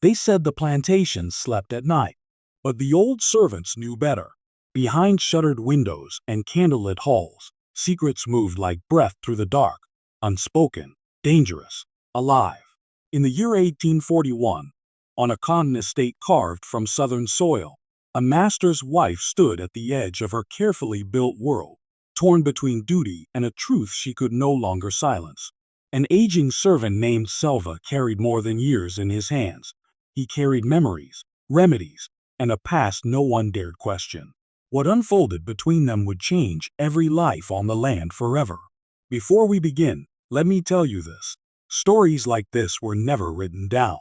They said the plantation slept at night, but the old servants knew better. Behind shuttered windows and candlelit halls, secrets moved like breath through the dark, unspoken, dangerous, alive. In the year 1841, on a cotton estate carved from southern soil, a master's wife stood at the edge of her carefully built world, torn between duty and a truth she could no longer silence. An aging servant named Selva carried more than years in his hands. He carried memories, remedies, and a past no one dared question. What unfolded between them would change every life on the land forever. Before we begin, let me tell you this. Stories like this were never written down.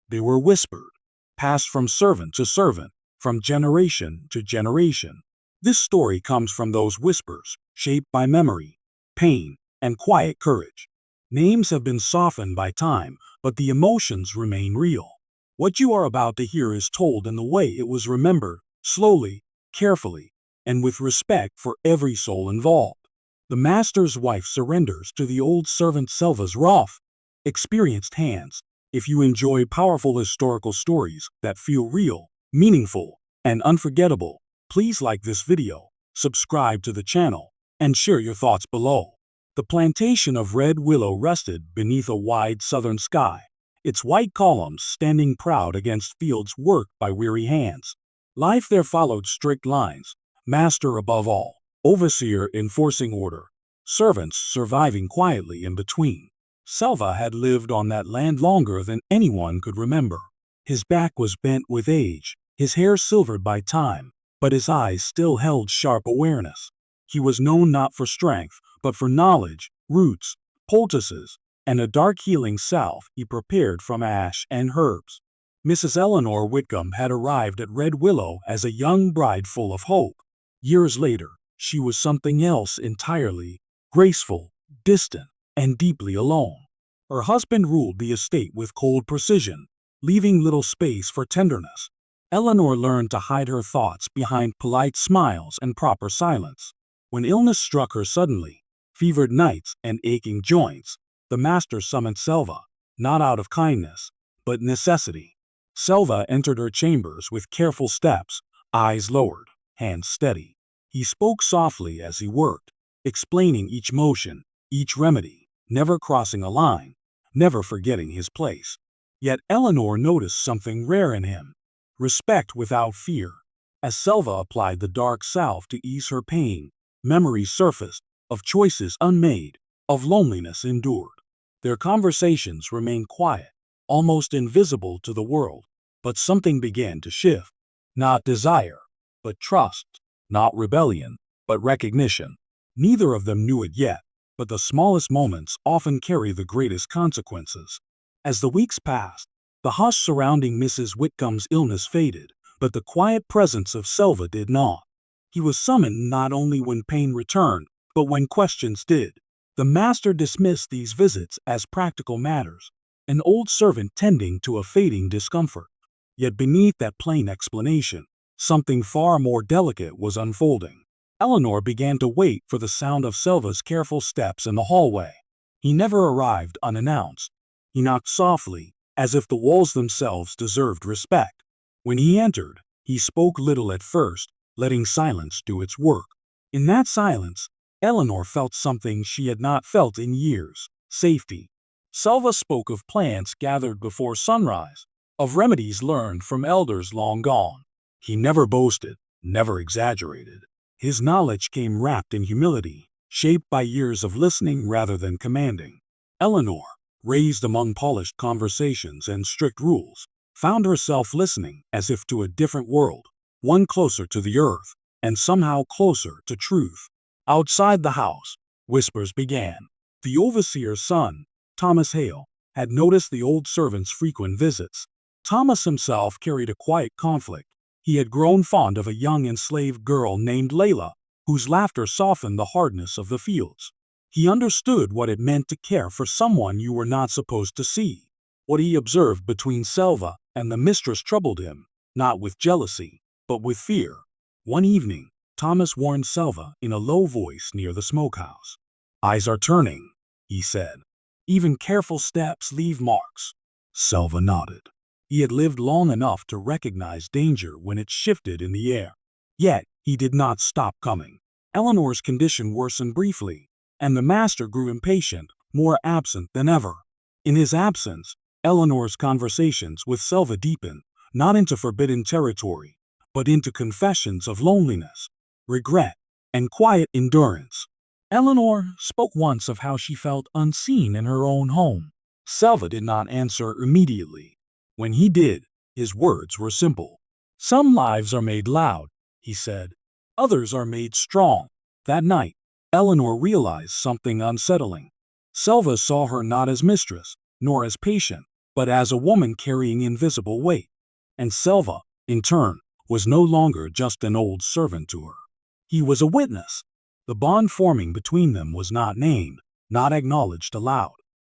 They were whispered, passed from servant to servant, from generation to generation. This story comes from those whispers, shaped by memory, pain, and quiet courage. Names have been softened by time, but the emotions remain real. What you are about to hear is told in the way it was remembered, slowly, carefully, and with respect for every soul involved. The master's wife surrenders to the old servant Selva's rough, experienced hands. If you enjoy powerful historical stories that feel real, meaningful, and unforgettable, please like this video, subscribe to the channel, and share your thoughts below. The plantation of Red Willow rested beneath a wide southern sky, its white columns standing proud against fields worked by weary hands. Life there followed strict lines, master above all, overseer enforcing order, servants surviving quietly in between. Selva had lived on that land longer than anyone could remember. His back was bent with age, his hair silvered by time, but his eyes still held sharp awareness. He was known not for strength, but for knowledge, roots, poultices, and a dark healing salve he prepared from ash and herbs. Mrs. Eleanor Whitcombe had arrived at Red Willow as a young bride full of hope. Years later, she was something else entirely, graceful, distant, and deeply alone. Her husband ruled the estate with cold precision, leaving little space for tenderness. Eleanor learned to hide her thoughts behind polite smiles and proper silence. When illness struck her suddenly, fevered nights and aching joints, the master summoned Selva, not out of kindness, but necessity. Selva entered her chambers with careful steps, eyes lowered, hands steady. He spoke softly as he worked, explaining each motion, each remedy, never crossing a line, never forgetting his place. Yet Eleanor noticed something rare in him, respect without fear. As Selva applied the dark salve to ease her pain, memories surfaced, of choices unmade, of loneliness endured. Their conversations remained quiet, almost invisible to the world, but something began to shift. Not desire, but trust. Not rebellion, but recognition. Neither of them knew it yet, but the smallest moments often carry the greatest consequences. As the weeks passed, the hush surrounding Mrs. Whitcombe's illness faded, but the quiet presence of Selva did not. He was summoned not only when pain returned, but when questions did. The master dismissed these visits as practical matters, an old servant tending to a fading discomfort. Yet beneath that plain explanation, something far more delicate was unfolding. Eleanor began to wait for the sound of Selva's careful steps in the hallway. He never arrived unannounced. He knocked softly, as if the walls themselves deserved respect. When he entered, he spoke little at first, letting silence do its work. In that silence, Eleanor felt something she had not felt in years: safety. Selva spoke of plants gathered before sunrise, of remedies learned from elders long gone. He never boasted, never exaggerated. His knowledge came wrapped in humility, shaped by years of listening rather than commanding. Eleanor, raised among polished conversations and strict rules, found herself listening as if to a different world, one closer to the earth, and somehow closer to truth. Outside the house, whispers began. The overseer's son, Thomas Hale, had noticed the old servant's frequent visits. Thomas himself carried a quiet conflict. He had grown fond of a young enslaved girl named Layla, whose laughter softened the hardness of the fields. He understood what it meant to care for someone you were not supposed to see. What he observed between Selva and the mistress troubled him, not with jealousy, but with fear. One evening, Thomas warned Selva in a low voice near the smokehouse. "Eyes are turning," he said. "Even careful steps leave marks." Selva nodded. He had lived long enough to recognize danger when it shifted in the air. Yet, he did not stop coming. Eleanor's condition worsened briefly, and the master grew impatient, more absent than ever. In his absence, Eleanor's conversations with Selva deepened, not into forbidden territory, but into confessions of loneliness, regret, and quiet endurance. Eleanor spoke once of how she felt unseen in her own home. Selva did not answer immediately. When he did, his words were simple. "Some lives are made loud," he said. "Others are made strong." That night, Eleanor realized something unsettling. Selva saw her not as mistress, nor as patient, but as a woman carrying invisible weight. And Selva, in turn, was no longer just an old servant to her. He was a witness. The bond forming between them was not named, not acknowledged aloud.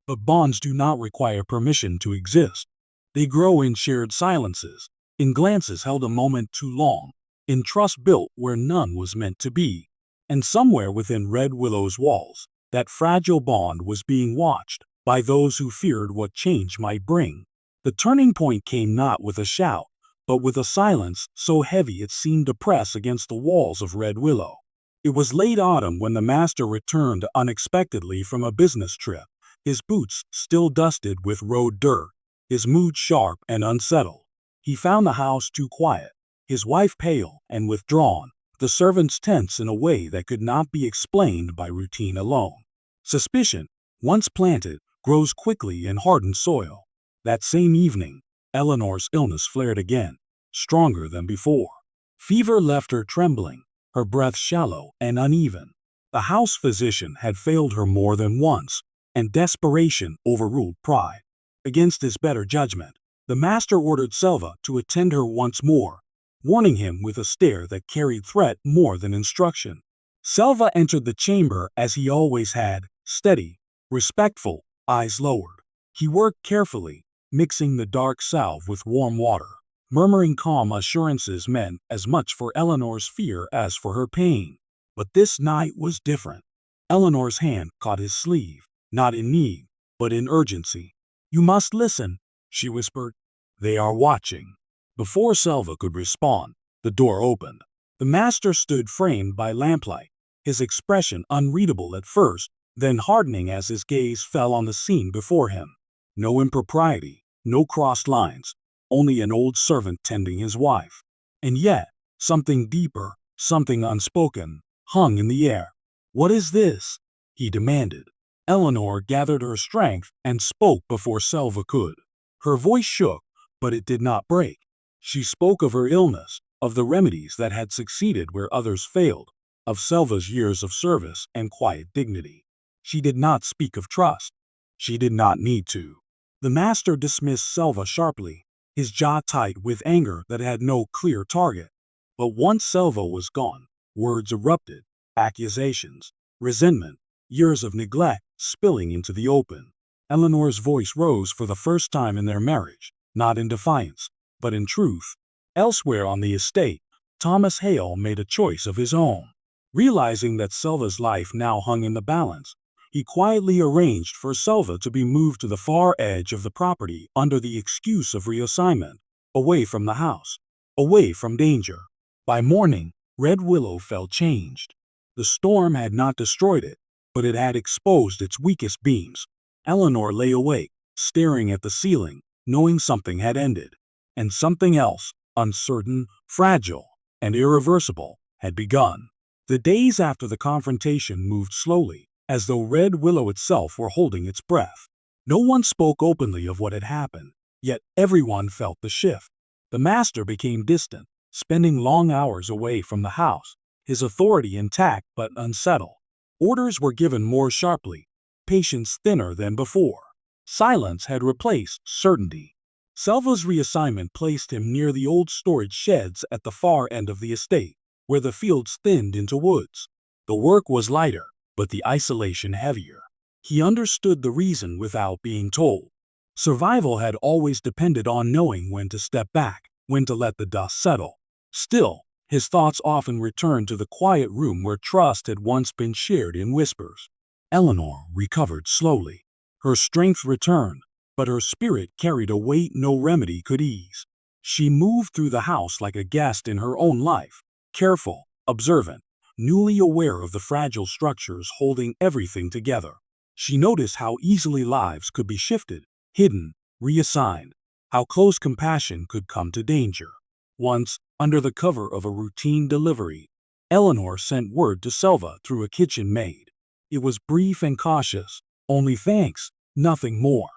But bonds do not require permission to exist. They grow in shared silences, in glances held a moment too long, in trust built where none was meant to be. And somewhere within Red Willow's walls, that fragile bond was being watched by those who feared what change might bring. The turning point came not with a shout, but with a silence so heavy it seemed to press against the walls of Red Willow. It was late autumn when the master returned unexpectedly from a business trip, his boots still dusted with road dirt, his mood sharp and unsettled. He found the house too quiet, his wife pale and withdrawn, the servants tense in a way that could not be explained by routine alone. Suspicion, once planted, grows quickly in hardened soil. That same evening, Eleanor's illness flared again, stronger than before. Fever left her trembling, her breath shallow and uneven. The house physician had failed her more than once, and desperation overruled pride. Against his better judgment, the master ordered Selva to attend her once more, warning him with a stare that carried threat more than instruction. Selva entered the chamber as he always had, steady, respectful, eyes lowered. He worked carefully, mixing the dark salve with warm water, murmuring calm assurances meant as much for Eleanor's fear as for her pain. But this night was different. Eleanor's hand caught his sleeve, not in need, but in urgency. "You must listen," she whispered. "They are watching." Before Selva could respond, the door opened. The master stood framed by lamplight, his expression unreadable at first, then hardening as his gaze fell on the scene before him. No impropriety, no crossed lines, only an old servant tending his wife. And yet, something deeper, something unspoken, hung in the air. "What is this?" he demanded. Eleanor gathered her strength and spoke before Selva could. Her voice shook, but it did not break. She spoke of her illness, of the remedies that had succeeded where others failed, of Selva's years of service and quiet dignity. She did not speak of trust. She did not need to. The master dismissed Selva sharply, his jaw tight with anger that had no clear target. But once Selva was gone, words erupted, accusations, resentment, years of neglect spilling into the open. Eleanor's voice rose for the first time in their marriage, not in defiance, but in truth. Elsewhere on the estate, Thomas Hale made a choice of his own. Realizing that Selva's life now hung in the balance, he quietly arranged for Selva to be moved to the far edge of the property under the excuse of reassignment, away from the house, away from danger. By morning, Red Willow felt changed. The storm had not destroyed it, but it had exposed its weakest beams. Eleanor lay awake, staring at the ceiling, knowing something had ended. And something else, uncertain, fragile, and irreversible, had begun. The days after the confrontation moved slowly, as though Red Willow itself were holding its breath. No one spoke openly of what had happened, yet everyone felt the shift. The master became distant, spending long hours away from the house, his authority intact but unsettled. Orders were given more sharply, patience thinner than before. Silence had replaced certainty. Selva's reassignment placed him near the old storage sheds at the far end of the estate, where the fields thinned into woods. The work was lighter, but the isolation heavier. He understood the reason without being told. Survival had always depended on knowing when to step back, when to let the dust settle. Still, his thoughts often returned to the quiet room where trust had once been shared in whispers. Eleanor recovered slowly. Her strength returned, but her spirit carried a weight no remedy could ease. She moved through the house like a guest in her own life, careful, observant, newly aware of the fragile structures holding everything together. She noticed how easily lives could be shifted, hidden, reassigned, how close compassion could come to danger. Once, under the cover of a routine delivery, Eleanor sent word to Selva through a kitchen maid. It was brief and cautious, only thanks, nothing more.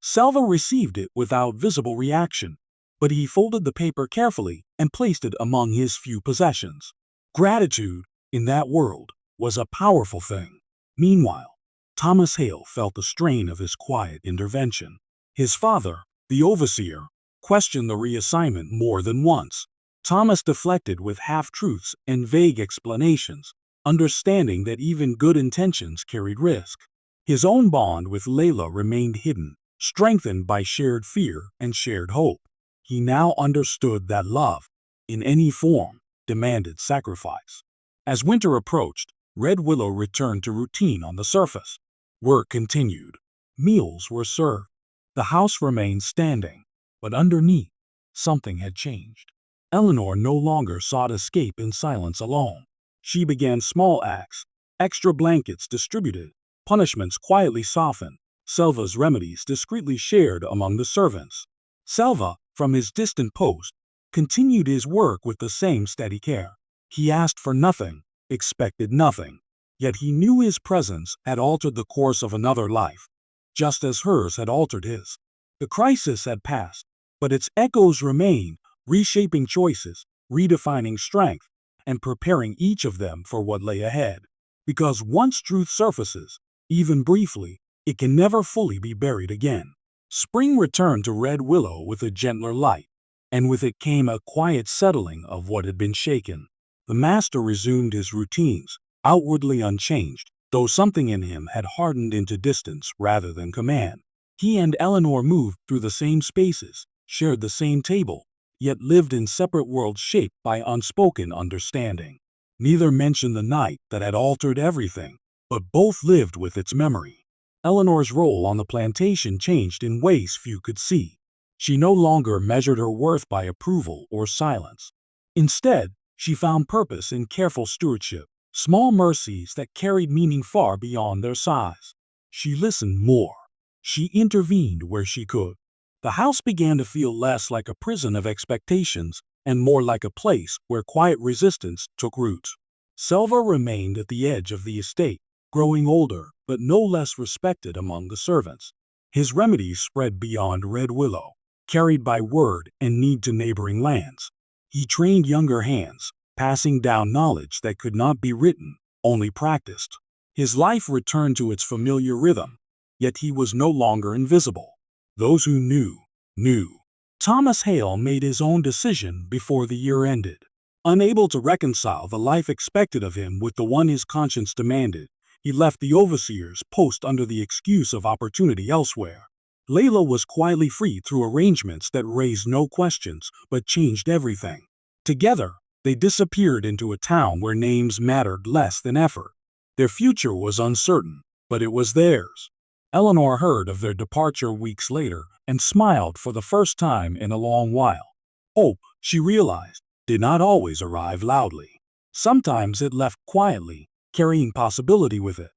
Selva received it without visible reaction, but he folded the paper carefully and placed it among his few possessions. Gratitude, in that world, was a powerful thing. Meanwhile, Thomas Hale felt the strain of his quiet intervention. His father, the overseer, questioned the reassignment more than once. Thomas deflected with half-truths and vague explanations, understanding that even good intentions carried risk. His own bond with Layla remained hidden, strengthened by shared fear and shared hope. He now understood that love, in any form, demanded sacrifice. As winter approached, Red Willow returned to routine on the surface. Work continued. Meals were served. The house remained standing, but underneath, something had changed. Eleanor no longer sought escape in silence alone. She began small acts, extra blankets distributed, punishments quietly softened, Selva's remedies discreetly shared among the servants. Selva, from his distant post, continued his work with the same steady care. He asked for nothing, expected nothing, yet he knew his presence had altered the course of another life, just as hers had altered his. The crisis had passed, but its echoes remained, reshaping choices, redefining strength, and preparing each of them for what lay ahead. Because once truth surfaces, even briefly, it can never fully be buried again. Spring returned to Red Willow with a gentler light, and with it came a quiet settling of what had been shaken. The master resumed his routines, outwardly unchanged, though something in him had hardened into distance rather than command. He and Eleanor moved through the same spaces, shared the same table, yet lived in separate worlds shaped by unspoken understanding. Neither mentioned the night that had altered everything, but both lived with its memory. Eleanor's role on the plantation changed in ways few could see. She no longer measured her worth by approval or silence. Instead, she found purpose in careful stewardship, small mercies that carried meaning far beyond their size. She listened more. She intervened where she could. The house began to feel less like a prison of expectations and more like a place where quiet resistance took root. Selva remained at the edge of the estate, growing older but no less respected among the servants. His remedies spread beyond Red Willow, carried by word and need to neighboring lands. He trained younger hands, passing down knowledge that could not be written, only practiced. His life returned to its familiar rhythm, yet he was no longer invisible. Those who knew, knew. Thomas Hale made his own decision before the year ended. Unable to reconcile the life expected of him with the one his conscience demanded, he left the overseer's post under the excuse of opportunity elsewhere. Layla was quietly freed through arrangements that raised no questions but changed everything. Together, they disappeared into a town where names mattered less than effort. Their future was uncertain, but it was theirs. Eleanor heard of their departure weeks later and smiled for the first time in a long while. Hope, she realized, did not always arrive loudly. Sometimes it left quietly, carrying possibility with it.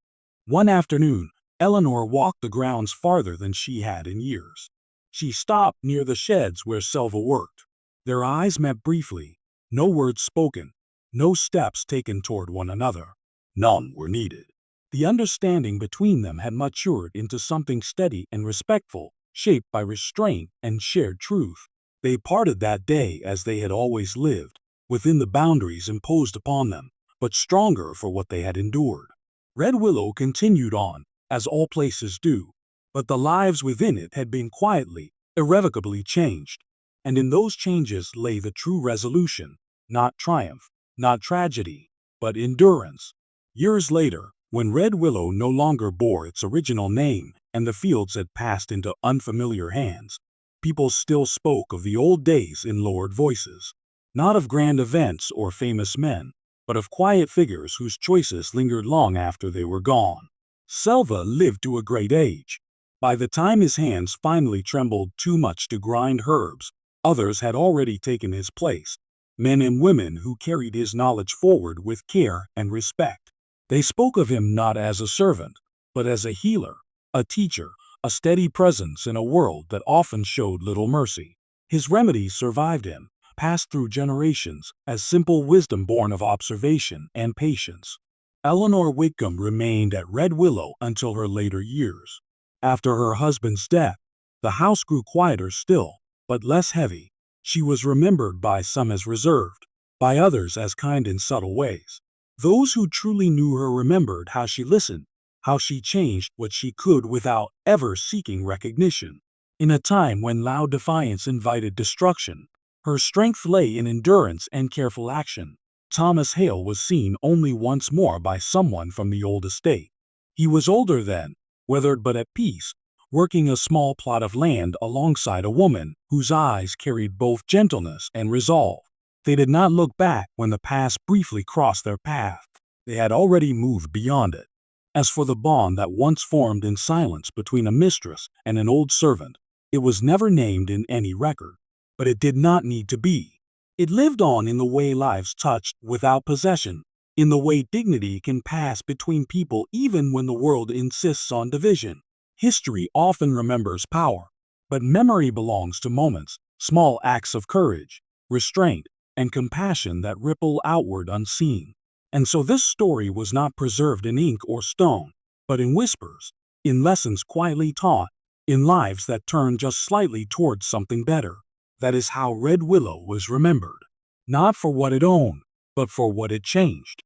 One afternoon, Eleanor walked the grounds farther than she had in years. She stopped near the sheds where Selva worked. Their eyes met briefly, no words spoken, no steps taken toward one another. None were needed. The understanding between them had matured into something steady and respectful, shaped by restraint and shared truth. They parted that day as they had always lived, within the boundaries imposed upon them, but stronger for what they had endured. Red Willow continued on, as all places do, but the lives within it had been quietly, irrevocably changed, and in those changes lay the true resolution, not triumph, not tragedy, but endurance. Years later, when Red Willow no longer bore its original name and the fields had passed into unfamiliar hands, people still spoke of the old days in lowered voices, not of grand events or famous men, but of quiet figures whose choices lingered long after they were gone. Selva lived to a great age. By the time his hands finally trembled too much to grind herbs, others had already taken his place, men and women who carried his knowledge forward with care and respect. They spoke of him not as a servant, but as a healer, a teacher, a steady presence in a world that often showed little mercy. His remedies survived him, passed through generations, as simple wisdom born of observation and patience. Eleanor Whitcombe remained at Red Willow until her later years. After her husband's death, the house grew quieter still, but less heavy. She was remembered by some as reserved, by others as kind in subtle ways. Those who truly knew her remembered how she listened, how she changed what she could without ever seeking recognition. In a time when loud defiance invited destruction, her strength lay in endurance and careful action. Thomas Hale was seen only once more by someone from the old estate. He was older then, weathered but at peace, working a small plot of land alongside a woman whose eyes carried both gentleness and resolve. They did not look back when the past briefly crossed their path. They had already moved beyond it. As for the bond that once formed in silence between a mistress and an old servant, it was never named in any record. But it did not need to be. It lived on in the way lives touched without possession, in the way dignity can pass between people even when the world insists on division. History often remembers power, but memory belongs to moments, small acts of courage, restraint, and compassion that ripple outward unseen. And so this story was not preserved in ink or stone, but in whispers, in lessons quietly taught, in lives that turned just slightly towards something better. That is how Red Willow was remembered, not for what it owned, but for what it changed.